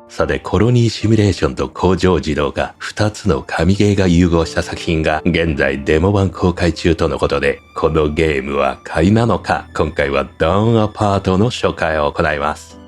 さて、コロニーシミュレーションと工場自動化、2つの神ゲーが融合した作品が現在デモ版公開中とのことで、このゲームは買いなのか、今回はダウンアパートの紹介を行います。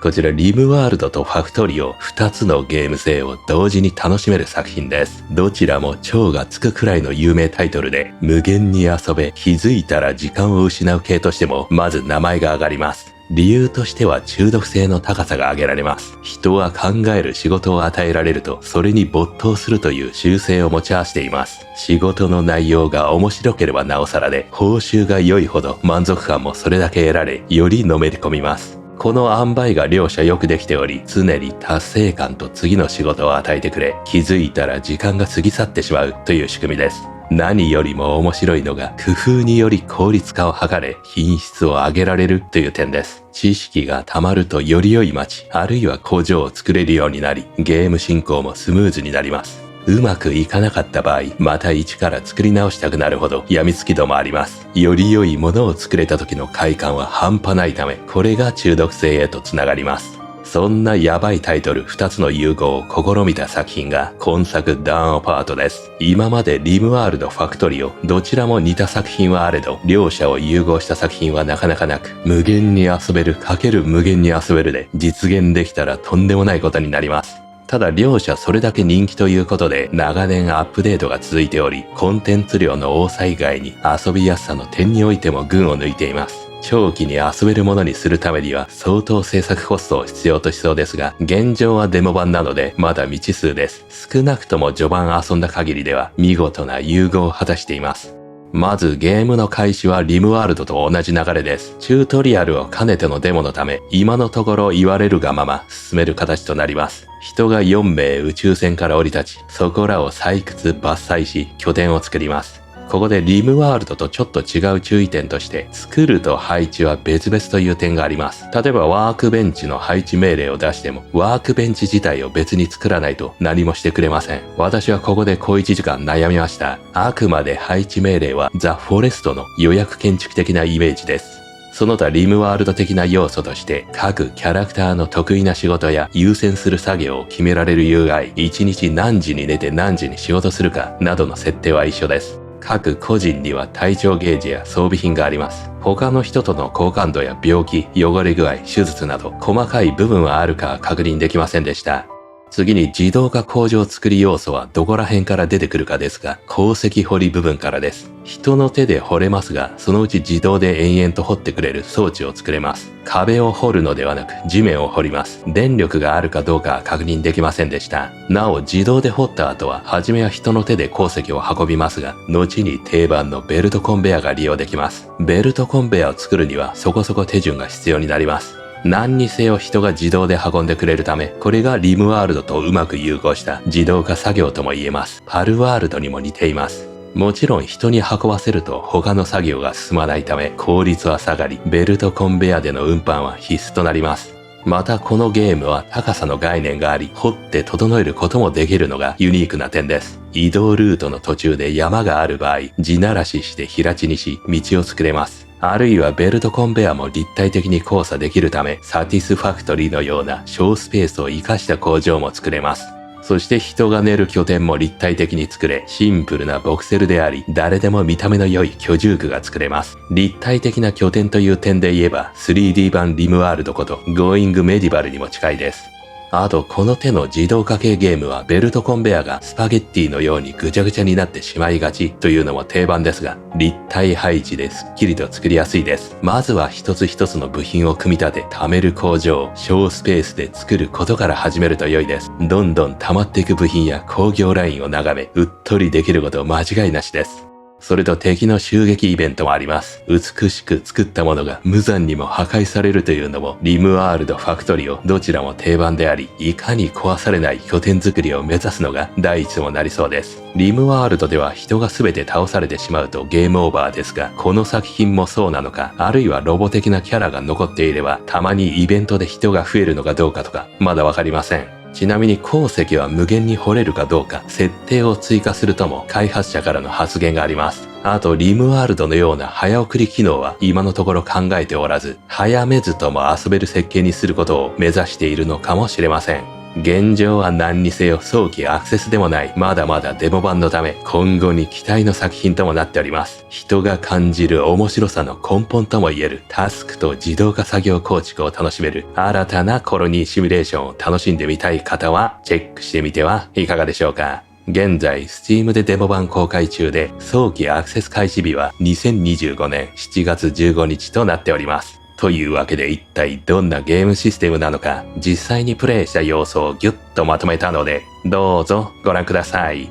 こちらリムワールドとファクトリオ2つのゲーム性を同時に楽しめる作品です。どちらも超がつくくらいの有名タイトルで、無限に遊べ、気づいたら時間を失う系としてもまず名前が挙がります。理由としては中毒性の高さが挙げられます。人は考える仕事を与えられるとそれに没頭するという習性を持ち合わせています。仕事の内容が面白ければなおさらで、報酬が良いほど満足感もそれだけ得られ、よりのめり込みます。この塩梅が両者よくできており、常に達成感と次の仕事を与えてくれ、気づいたら時間が過ぎ去ってしまうという仕組みです。何よりも面白いのが工夫により効率化を図れ、品質を上げられるという点です。知識が溜まるとより良い街、あるいは工場を作れるようになり、ゲーム進行もスムーズになります。うまくいかなかった場合、また一から作り直したくなるほど病みつき度もあります。より良いものを作れた時の快感は半端ないため、これが中毒性へとつながります。そんなヤバいタイトル2つの融合を試みた作品が今作ダウンアパートです。今までリムワールド、ファクトリオ、どちらも似た作品はあれど、両者を融合した作品はなかなかなく、無限に遊べる×無限に遊べるで実現できたらとんでもないことになります。ただ両者それだけ人気ということで長年アップデートが続いており、コンテンツ量の多さ以外に遊びやすさの点においても群を抜いています。長期に遊べるものにするためには相当制作コストを必要としそうですが、現状はデモ版なのでまだ未知数です。少なくとも序盤遊んだ限りでは見事な融合を果たしています。まずゲームの開始はリムワールドと同じ流れです。チュートリアルを兼ねてのデモのため、今のところ言われるがまま進める形となります。人が4名宇宙船から降り立ち、そこらを採掘伐採し拠点を作ります。ここでリムワールドとちょっと違う注意点として、作ると配置は別々という点があります。例えばワークベンチの配置命令を出しても、ワークベンチ自体を別に作らないと何もしてくれません。私はここで小1時間悩みました。あくまで配置命令はザ・フォレストの予約建築的なイメージです。その他リムワールド的な要素として各キャラクターの得意な仕事や優先する作業を決められる UI、1日何時に寝て何時に仕事するかなどの設定は一緒です。各個人には体調ゲージや装備品があります。他の人との好感度や病気、汚れ具合、手術など細かい部分はあるか確認できませんでした。次に自動化工場作り要素はどこら辺から出てくるかですが、鉱石掘り部分からです。人の手で掘れますが、そのうち自動で延々と掘ってくれる装置を作れます。壁を掘るのではなく地面を掘ります。電力があるかどうかは確認できませんでした。なお自動で掘った後は、初めは人の手で鉱石を運びますが、後に定番のベルトコンベヤーが利用できます。ベルトコンベヤーを作るにはそこそこ手順が必要になります。何にせよ人が自動で運んでくれるため、これがリムワールドとうまく融合した自動化作業とも言えます。パルワールドにも似ています。もちろん人に運ばせると他の作業が進まないため効率は下がり、ベルトコンベヤーでの運搬は必須となります。またこのゲームは高さの概念があり、掘って整えることもできるのがユニークな点です。移動ルートの途中で山がある場合、地ならしして平地にし道を作れます。あるいはベルトコンベヤーも立体的に交差できるため、サティスファクトリーのような小スペースを活かした工場も作れます。そして人が寝る拠点も立体的に作れ、シンプルなボクセルであり、誰でも見た目の良い居住区が作れます。立体的な拠点という点で言えば、3D 版リムワールドこと、ゴーイングメディバルにも近いです。あと、この手の自動化系ゲームはベルトコンベヤーがスパゲッティのようにぐちゃぐちゃになってしまいがちというのも定番ですが、立体配置ですっきりと作りやすいです。まずは一つ一つの部品を組み立て、貯める工場を小スペースで作ることから始めると良いです。どんどん溜まっていく部品や工業ラインを眺め、うっとりできること間違いなしです。それと敵の襲撃イベントもあります。美しく作ったものが無残にも破壊されるというのも、リムワールド、ファクトリオ、どちらも定番であり、いかに壊されない拠点作りを目指すのが第一となりそうです。リムワールドでは人が全て倒されてしまうとゲームオーバーですが、この作品もそうなのか、あるいはロボ的なキャラが残っていれば、たまにイベントで人が増えるのかどうかとか、まだわかりません。ちなみに鉱石は無限に掘れるかどうか設定を追加するとも開発者からの発言があります。あとリムワールドのような早送り機能は今のところ考えておらず、早めずとも遊べる設計にすることを目指しているのかもしれません。現状は何にせよ早期アクセスでもないまだまだデモ版のため、今後に期待の作品ともなっております。人が感じる面白さの根本ともいえるタスクと自動化作業構築を楽しめる新たなコロニーシミュレーションを楽しんでみたい方はチェックしてみてはいかがでしょうか。現在 Steam でデモ版公開中で、早期アクセス開始日は2025年7月15日となっております。というわけで一体どんなゲームシステムなのか、実際にプレイした様子をギュッとまとめたので、どうぞご覧ください。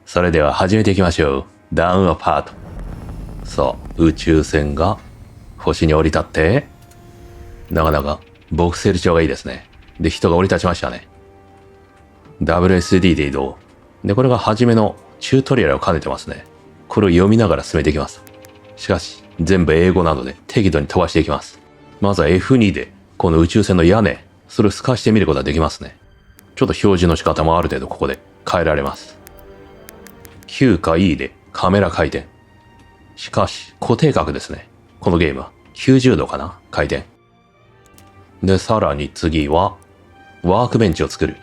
それでは始めていきましょう。ダウンアパート。さあ、宇宙船が星に降り立って、なかなかボクセル調がいいですね。で、人が降り立ちましたね。WSD で移動。で、これが初めのチュートリアルを兼ねてますね。これを読みながら進めていきます。しかし、全部英語なので適度に飛ばしていきます。まずは F2 で、この宇宙船の屋根、それを透かしてみることができますね。ちょっと表示の仕方もある程度ここで変えられます。Q か E でカメラ回転。しかし、固定角ですね。このゲームは。90度かな回転。で、さらに次は、ワークベンチを作る。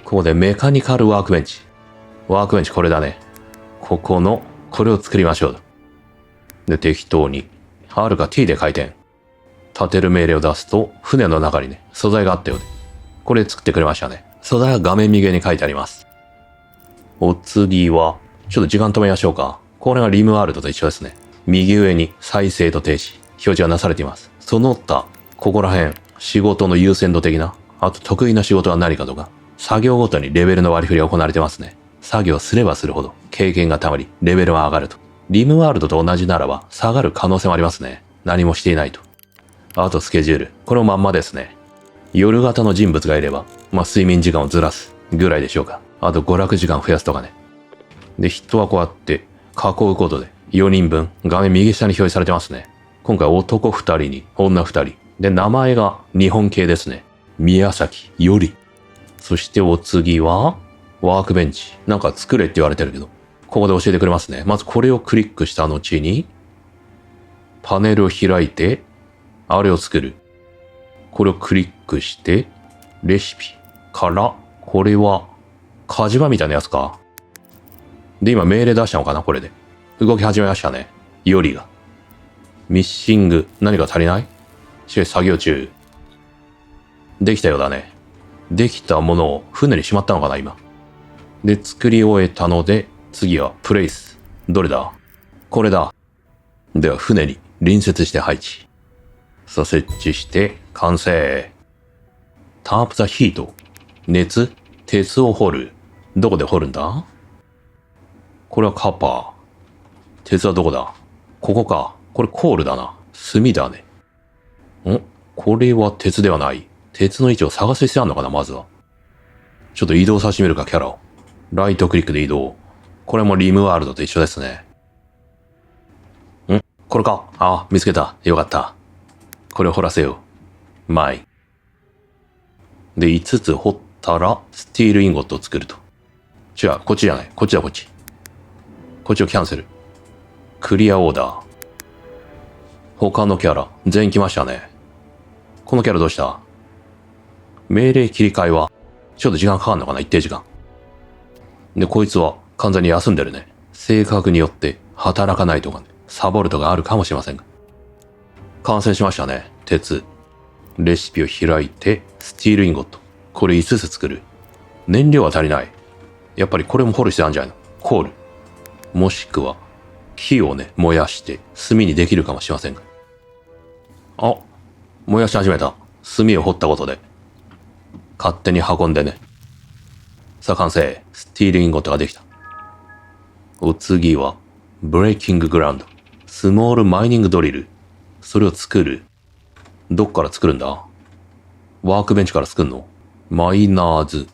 ここでメカニカルワークベンチ。ワークベンチこれだね。これを作りましょう。で、適当に、R か T で回転。立てる命令を出すと、船の中にね、素材があったようで。これ作ってくれましたね。素材は画面右上に書いてあります。お次は、ちょっと時間止めましょうか。これがリムワールドと一緒ですね。右上に再生と停止、表示がなされています。その他、ここら辺、仕事の優先度的な、あと得意な仕事は何かとか、作業ごとにレベルの割り振りが行われてますね。作業すればするほど経験がたまり、レベルは上がると。リムワールドと同じならば下がる可能性もありますね。何もしていないと。あとスケジュール。これもまんまですね。夜型の人物がいれば、睡眠時間をずらすぐらいでしょうか。あと娯楽時間増やすとかね。で、人はこうやって囲うことで4人分画面右下に表示されてますね。今回男2人に女2人。で、名前が日本系ですね。宮崎より。そしてお次は、ワークベンチ。なんか作れって言われてるけど、ここで教えてくれますね。まずこれをクリックした後に、パネルを開いて、あれを作る。これをクリックして、レシピから、これは、火事場みたいなやつか。で、今命令出したのかなこれで。動き始めましたね。よりが。ミッシング。何か足りない？しかし作業中。できたようだね。できたものを船にしまったのかな今。で、作り終えたので、次はプレイス。どれだ？これだ。では船に隣接して配置。さあ設置して完成。タープザヒート。熱？鉄を掘る。どこで掘るんだ？これはカッパー。鉄はどこだ？ここか。これコールだな。炭だね。これは鉄ではない。鉄の位置を探す必要あるのかなまずは。ちょっと移動させてみるか、キャラを。ライトクリックで移動。これもリムワールドと一緒ですね。これか。あ、見つけた。よかった。これを掘らせよう。前。で、5つ掘ったら、スティールインゴットを作ると。違う、こっちじゃない。こっちだ、こっち。こっちをキャンセル。クリアオーダー。他のキャラ、全員来ましたね。このキャラどうした？命令切り替えは、ちょっと時間かかんのかな一定時間。で、こいつは完全に休んでるね。性格によって働かないとかね、サボるとかあるかもしれませんが。完成しましたね。鉄。レシピを開いて、スティールインゴット。これ5つ作る。燃料は足りない。やっぱりこれも掘る必要あるんじゃないの？コール。もしくは、木をね、燃やして炭にできるかもしれませんが。あ、燃やし始めた。炭を掘ったことで。勝手に運んでね。さあ完成。スティールインゴットができた。お次は、ブレイキンググラウンド。スモールマイニングドリル。それを作る。どっから作るんだ？ワークベンチから作るの？マイナーズ。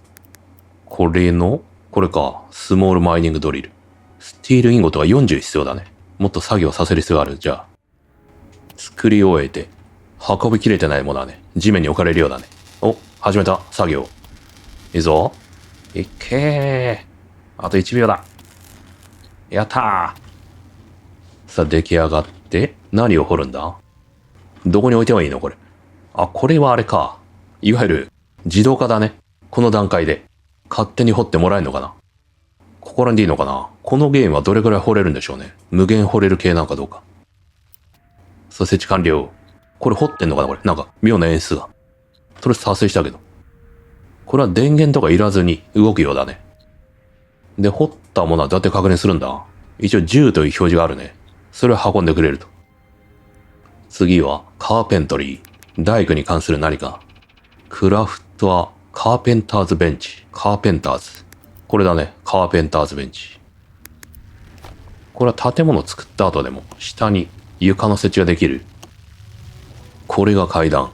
これか。スモールマイニングドリル。スティールインゴットが40必要だね。もっと作業させる必要がある。じゃあ。作り終えて、運びきれてないものはね、地面に置かれるようだね。お、始めた。作業。いいぞ。いっけあと1秒だ。やったー。さあ、出来上がって、何を掘るんだ？どこに置いてもいいのこれ。あ、これはあれか。いわゆる、自動化だね。この段階で。勝手に掘ってもらえるのかな？ここら辺でいいのかな？このゲームはどれくらい掘れるんでしょうね。無限掘れる系なんかどうか。さあ、設置完了。これ掘ってんのかなこれ。なんか、妙な演出が。とりあえず達成したけど。これは電源とかいらずに動くようだね。で、掘ったものはどうやって確認するんだ？一応10という表示があるね。それを運んでくれると。次は、カーペントリー。大工に関する何か。クラフトは、カーペンターズベンチ。カーペンターズ。これだね。カーペンターズベンチ。これは建物を作った後でも、下に床の設置ができる。これが階段。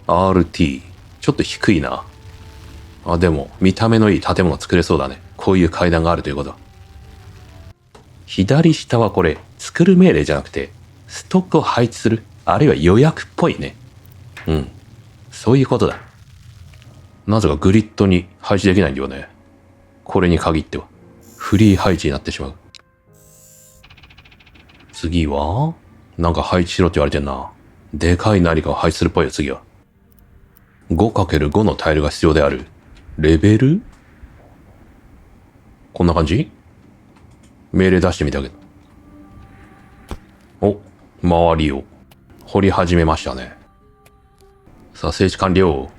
RT。ちょっと低いな。あ、でも、見た目のいい建物作れそうだね。こういう階段があるということ。左下はこれ、作る命令じゃなくて、ストックを配置する。あるいは予約っぽいね。うん。そういうことだ。なぜかグリッドに配置できないんだよね。これに限っては。フリー配置になってしまう。次はなんか配置しろって言われてんな。でかい何かを配置するっぽいよ、次は。5×5 のタイルが必要である。レベル？こんな感じ？命令出してみたけど。お、周りを掘り始めましたね。さあ、整地完了。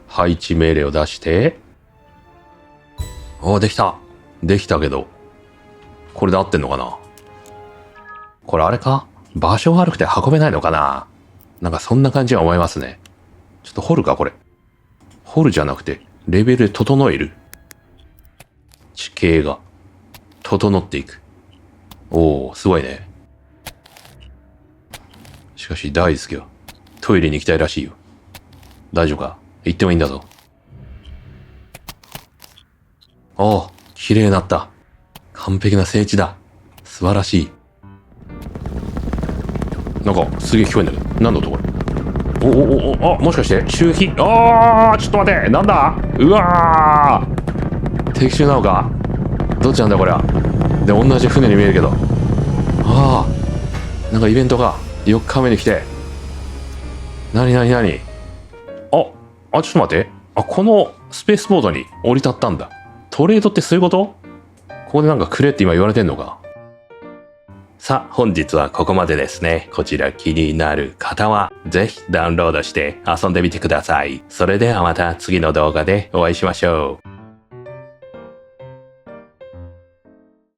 配置命令を出して。お、できた。できたけど。これで合ってんのかな？これあれか？場所悪くて運べないのかな？なんかそんな感じは思いますね。ちょっと掘るか、これ。掘るじゃなくて、レベルで整える。地形が、整っていく。おー、すごいね。しかし、大好きは、トイレに行きたいらしいよ。大丈夫か？行ってもいいんだぞ。おー、綺麗になった。完璧な整地だ。素晴らしい。なんか、すげえ聞こえんだけど。なんだとこれ。あ、もしかして、周期？あー、ちょっと待って。なんだ？うわー。敵襲なのか？どっちなんだこれは。で、同じ船に見えるけど。あー。なんかイベントが4日目に来て。なに、あ、ちょっと待って。あ、このスペースボードに降り立ったんだ。トレードってそういうこと？ここでなんかくれって今言われてんのか？さあ、本日はここまでですね。こちら気になる方は、ぜひダウンロードして遊んでみてください。それではまた次の動画でお会いしましょう。